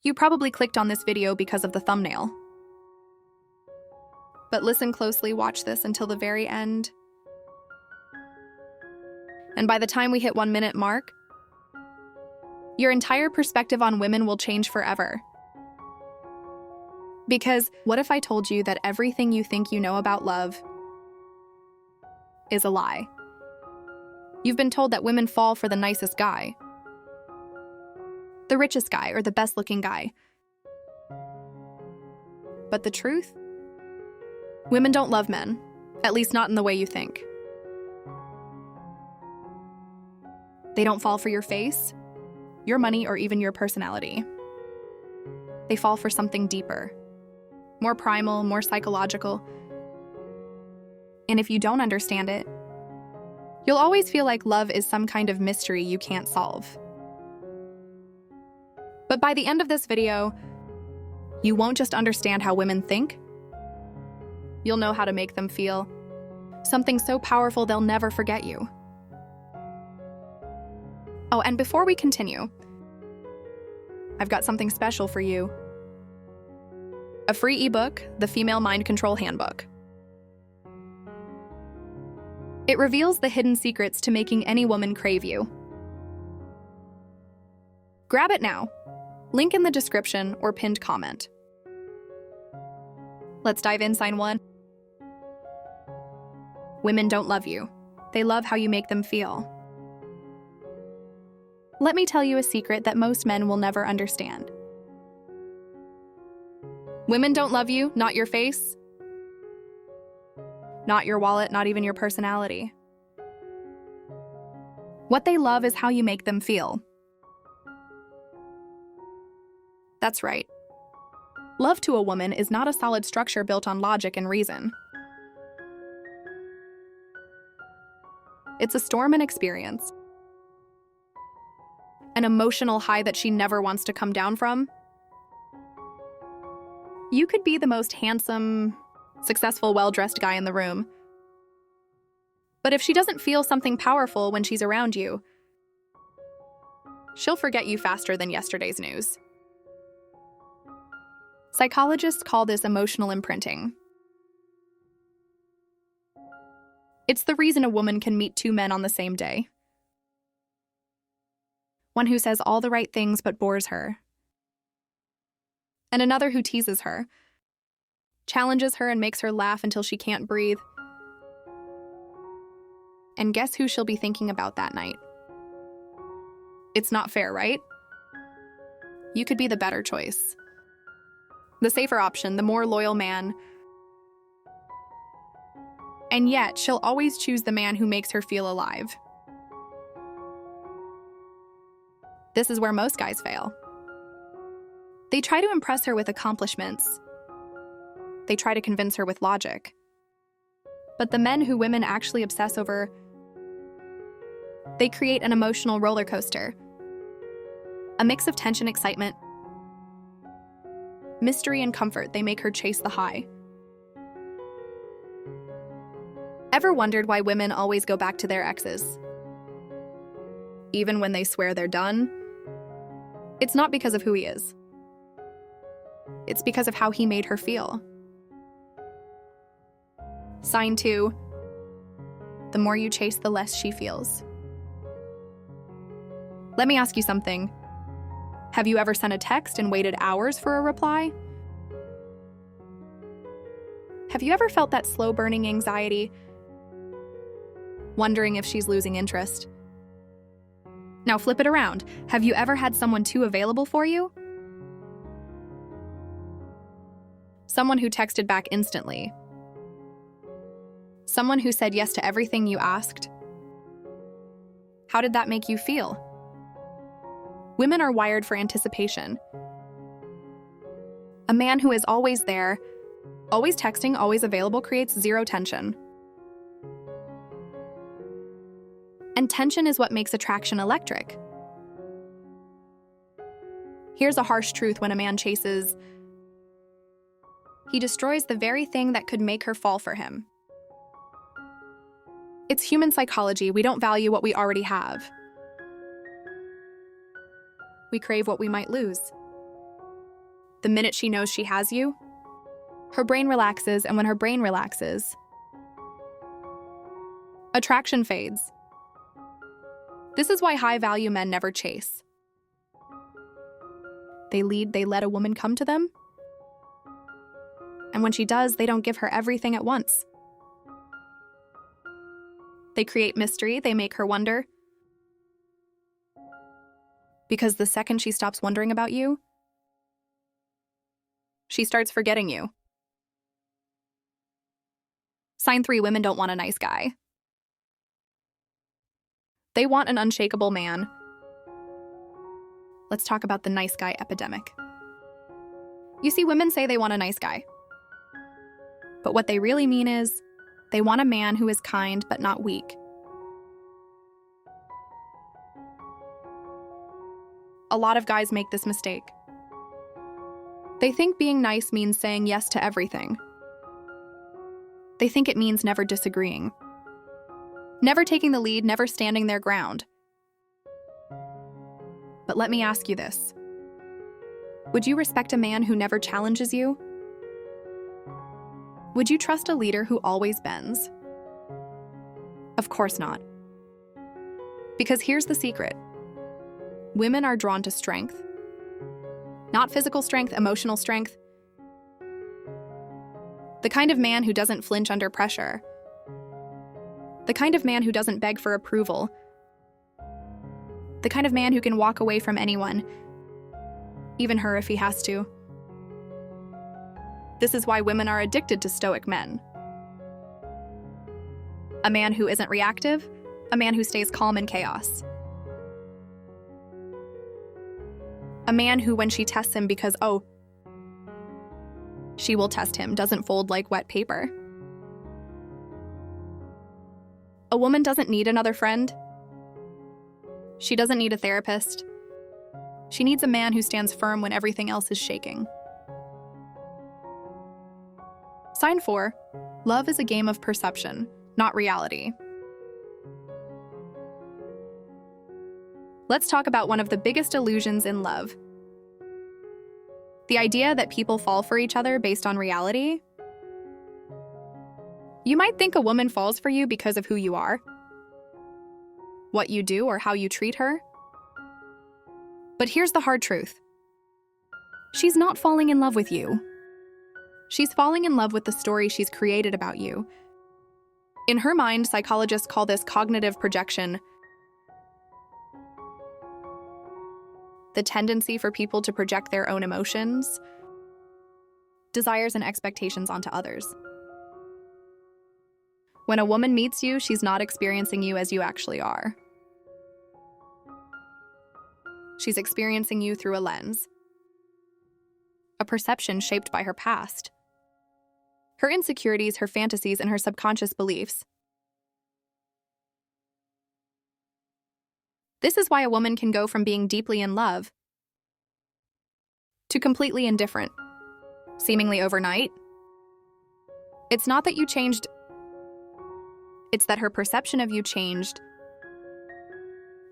You probably clicked on this video because of the thumbnail. But listen closely, watch this until the very end. And by the time we hit 1 minute mark, your entire perspective on women will change forever. Because what if I told you that everything you think you know about love is a lie? You've been told that women fall for the nicest guy, the richest guy, or the best-looking guy. But the truth? Women don't love men, at least not in the way you think. They don't fall for your face, your money, or even your personality. They fall for something deeper, more primal, more psychological. And if you don't understand it, you'll always feel like love is some kind of mystery you can't solve. But by the end of this video, you won't just understand how women think, you'll know how to make them feel something so powerful they'll never forget you. Oh, and before we continue, I've got something special for you. A free ebook, The Female Mind Control Handbook. It reveals the hidden secrets to making any woman crave you. Grab it now. Link in the description or pinned comment. Let's dive in. Sign 1. Women don't love you. They love how you make them feel. Let me tell you a secret that most men will never understand. Women don't love you, not your face, not your wallet, not even your personality. What they love is how you make them feel. That's right. Love to a woman is not a solid structure built on logic and reason. It's a storm and experience. An emotional high that she never wants to come down from. You could be the most handsome, successful, well-dressed guy in the room. But if she doesn't feel something powerful when she's around you, she'll forget you faster than yesterday's news. Psychologists call this emotional imprinting. It's the reason a woman can meet 2 men on the same day. One who says all the right things but bores her, and another who teases her, challenges her and makes her laugh until she can't breathe. And guess who she'll be thinking about that night? It's not fair, right? You could be the better choice. The safer option, the more loyal man. And yet, she'll always choose the man who makes her feel alive. This is where most guys fail. They try to impress her with accomplishments. They try to convince her with logic. But the men who women actually obsess over, they create an emotional roller coaster. A mix of tension, excitement, mystery, and comfort. They make her chase the high. Ever wondered why women always go back to their exes? Even when they swear they're done? It's not because of who he is. It's because of how he made her feel. Sign 2. The more you chase, the less she feels. Let me ask you something. Have you ever sent a text and waited hours for a reply? Have you ever felt that slow-burning anxiety, wondering if she's losing interest? Now flip it around. Have you ever had someone too available for you? Someone who texted back instantly. Someone who said yes to everything you asked. How did that make you feel? Women are wired for anticipation. A man who is always there, always texting, always available creates zero tension. And tension is what makes attraction electric. Here's a harsh truth when a man chases. He destroys the very thing that could make her fall for him. It's human psychology. We don't value what we already have. We crave what we might lose. the minute she knows she has you, her brain relaxes, and when her brain relaxes, attraction fades. This is why high-value men never chase. They let a woman come to them, and when she does, they don't give her everything at once. They create mystery, they make her wonder. Because the second she stops wondering about you, she starts forgetting you. Sign 3, women don't want a nice guy. They want an unshakable man. Let's talk about the nice guy epidemic. You see, women say they want a nice guy. But what they really mean is, they want a man who is kind but not weak. A lot of guys make this mistake. They think being nice means saying yes to everything. They think it means never disagreeing, never taking the lead, never standing their ground. But let me ask you this. Would you respect a man who never challenges you? Would you trust a leader who always bends? Of course not. Because here's the secret. Women are drawn to strength. Not physical strength, emotional strength. The kind of man who doesn't flinch under pressure. The kind of man who doesn't beg for approval. The kind of man who can walk away from anyone, even her if he has to. This is why women are addicted to stoic men. A man who isn't reactive, a man who stays calm in chaos. A man who, when she tests him because, she will test him, doesn't fold like wet paper. A woman doesn't need another friend. She doesn't need a therapist. She needs a man who stands firm when everything else is shaking. Sign 4, love is a game of perception, not reality. Let's talk about one of the biggest illusions in love. The idea that people fall for each other based on reality. You might think a woman falls for you because of who you are, what you do, or how you treat her. But here's the hard truth. She's not falling in love with you. She's falling in love with the story she's created about you. In her mind, psychologists call this cognitive projection. The tendency for people to project their own emotions, desires, and expectations onto others. When a woman meets you, she's not experiencing you as you actually are. She's experiencing you through a lens, a perception shaped by her past, her insecurities, her fantasies, and her subconscious beliefs. This is why a woman can go from being deeply in love to completely indifferent, seemingly overnight. It's not that you changed, it's that her perception of you changed.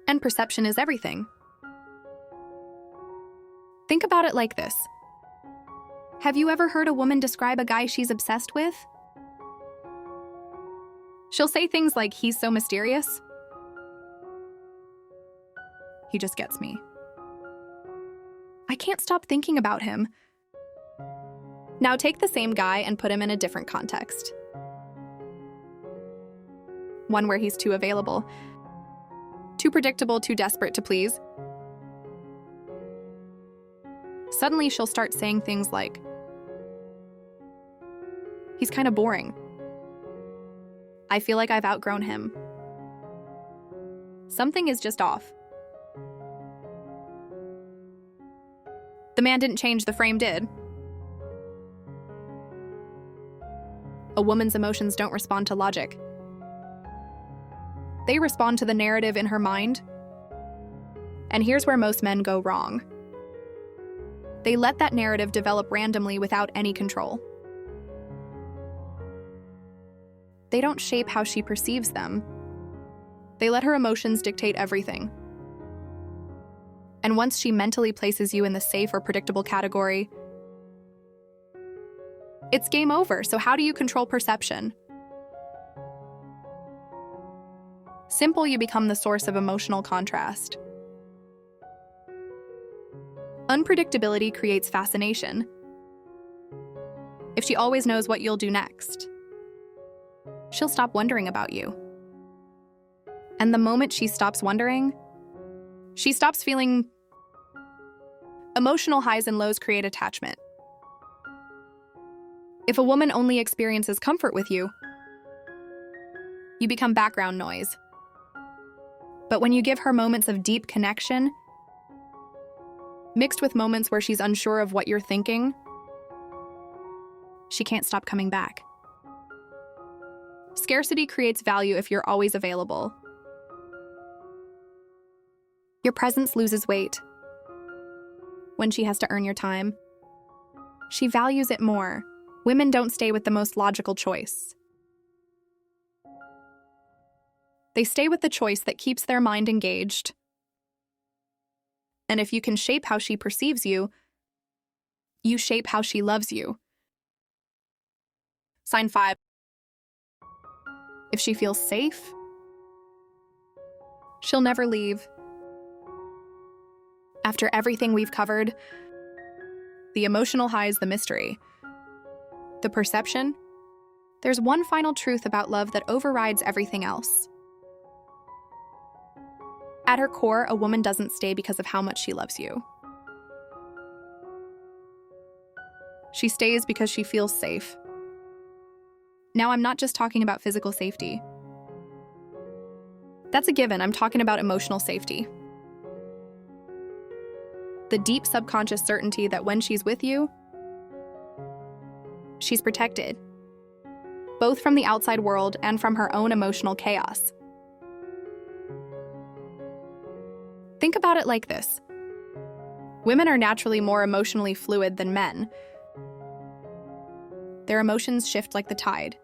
And perception is everything. Think about it like this. Have you ever heard a woman describe a guy she's obsessed with? She'll say things like, "He's so mysterious. He just gets me. I can't stop thinking about him." Now take the same guy and put him in a different context. One where he's too available, too predictable, too desperate to please. Suddenly she'll start saying things like, "He's kind of boring. I feel like I've outgrown him. Something is just off." The man didn't change, the frame did. A woman's emotions don't respond to logic. They respond to the narrative in her mind. And here's where most men go wrong. They let that narrative develop randomly without any control. They don't shape how she perceives them. They let her emotions dictate everything. And once she mentally places you in the safe or predictable category, It's game over, so how do you control perception? Simple, you become the source of emotional contrast. Unpredictability creates fascination. If she always knows what you'll do next, she'll stop wondering about you. And the moment she stops wondering, she stops feeling. Emotional highs and lows create attachment. If a woman only experiences comfort with you, you become background noise. But when you give her moments of deep connection, mixed with moments where she's unsure of what you're thinking, she can't stop coming back. Scarcity creates value if you're always available. Your presence loses weight when she has to earn your time. She values it more. Women don't stay with the most logical choice. They stay with the choice that keeps their mind engaged. And if you can shape how she perceives you, you shape how she loves you. Sign 5. If she feels safe, she'll never leave. After everything we've covered, the emotional high is the mystery. The perception, there's one final truth about love that overrides everything else. At her core, a woman doesn't stay because of how much she loves you. She stays because she feels safe. Now, I'm not just talking about physical safety. That's a given. I'm talking about emotional safety. The deep subconscious certainty that when she's with you, she's protected, both from the outside world and from her own emotional chaos. Think about it like this. Women are naturally more emotionally fluid than men. Their emotions shift like the tide.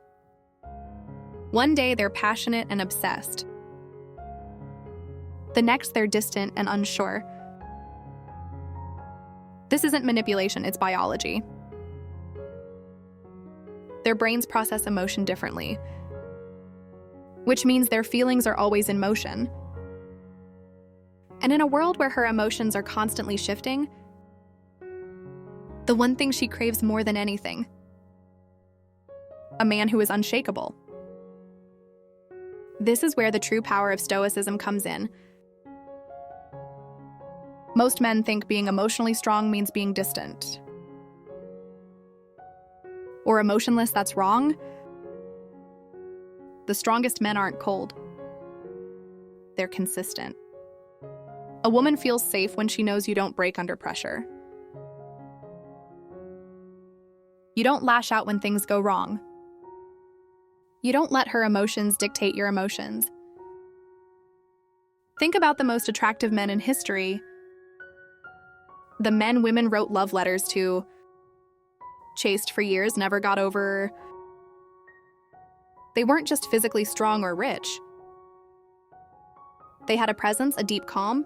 One day they're passionate and obsessed. The next they're distant and unsure. This isn't manipulation, it's biology. Their brains process emotion differently, which means their feelings are always in motion. And in a world where her emotions are constantly shifting, the one thing she craves more than anything: a man who is unshakable. This is where the true power of stoicism comes in. Most men think being emotionally strong means being distant. Or emotionless, that's wrong. The strongest men aren't cold. They're consistent. A woman feels safe when she knows you don't break under pressure. You don't lash out when things go wrong. You don't let her emotions dictate your emotions. Think about the most attractive men in history. The men women wrote love letters to, chased for years, never got over. They weren't just physically strong or rich. They had a presence, a deep calm,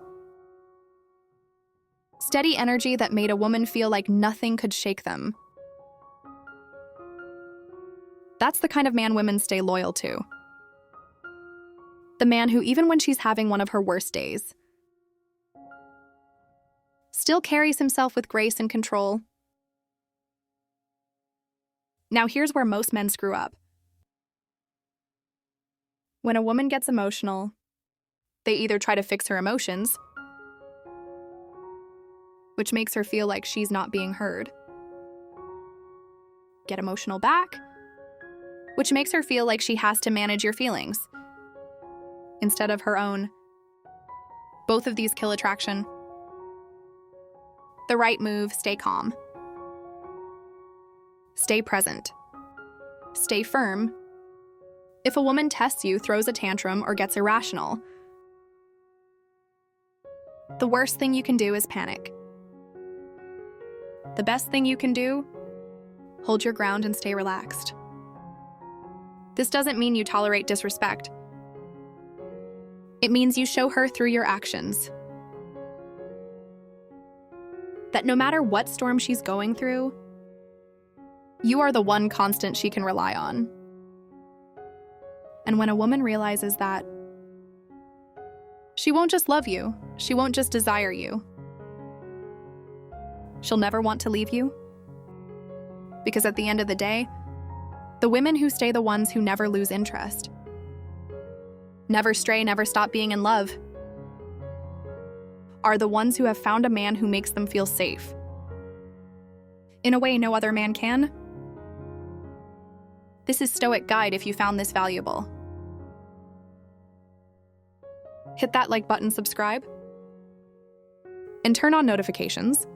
steady energy that made a woman feel like nothing could shake them. That's the kind of man women stay loyal to. The man who, even when she's having one of her worst days, still carries himself with grace and control. Now here's where most men screw up. When a woman gets emotional, they either try to fix her emotions, which makes her feel like she's not being heard, get emotional back, which makes her feel like she has to manage your feelings instead of her own. Both of these kill attraction. The right move: stay calm. Stay present. Stay firm. If a woman tests you, throws a tantrum, or gets irrational, the worst thing you can do is panic. The best thing you can do: hold your ground and stay relaxed. This doesn't mean you tolerate disrespect. It means you show her through your actions that no matter what storm she's going through, You are the one constant she can rely on. And when a woman realizes that, she won't just love you, she won't just desire you. She'll never want to leave you. Because at the end of the day, the women who stay the ones who never lose interest, never stray, never stop being in love, are the ones who have found a man who makes them feel safe. In a way no other man can. This is Stoic Guide if you found this valuable. Hit that like button, subscribe, and turn on notifications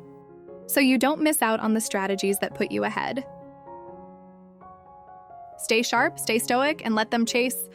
so you don't miss out on the strategies that put you ahead. Stay sharp, stay stoic, and let them chase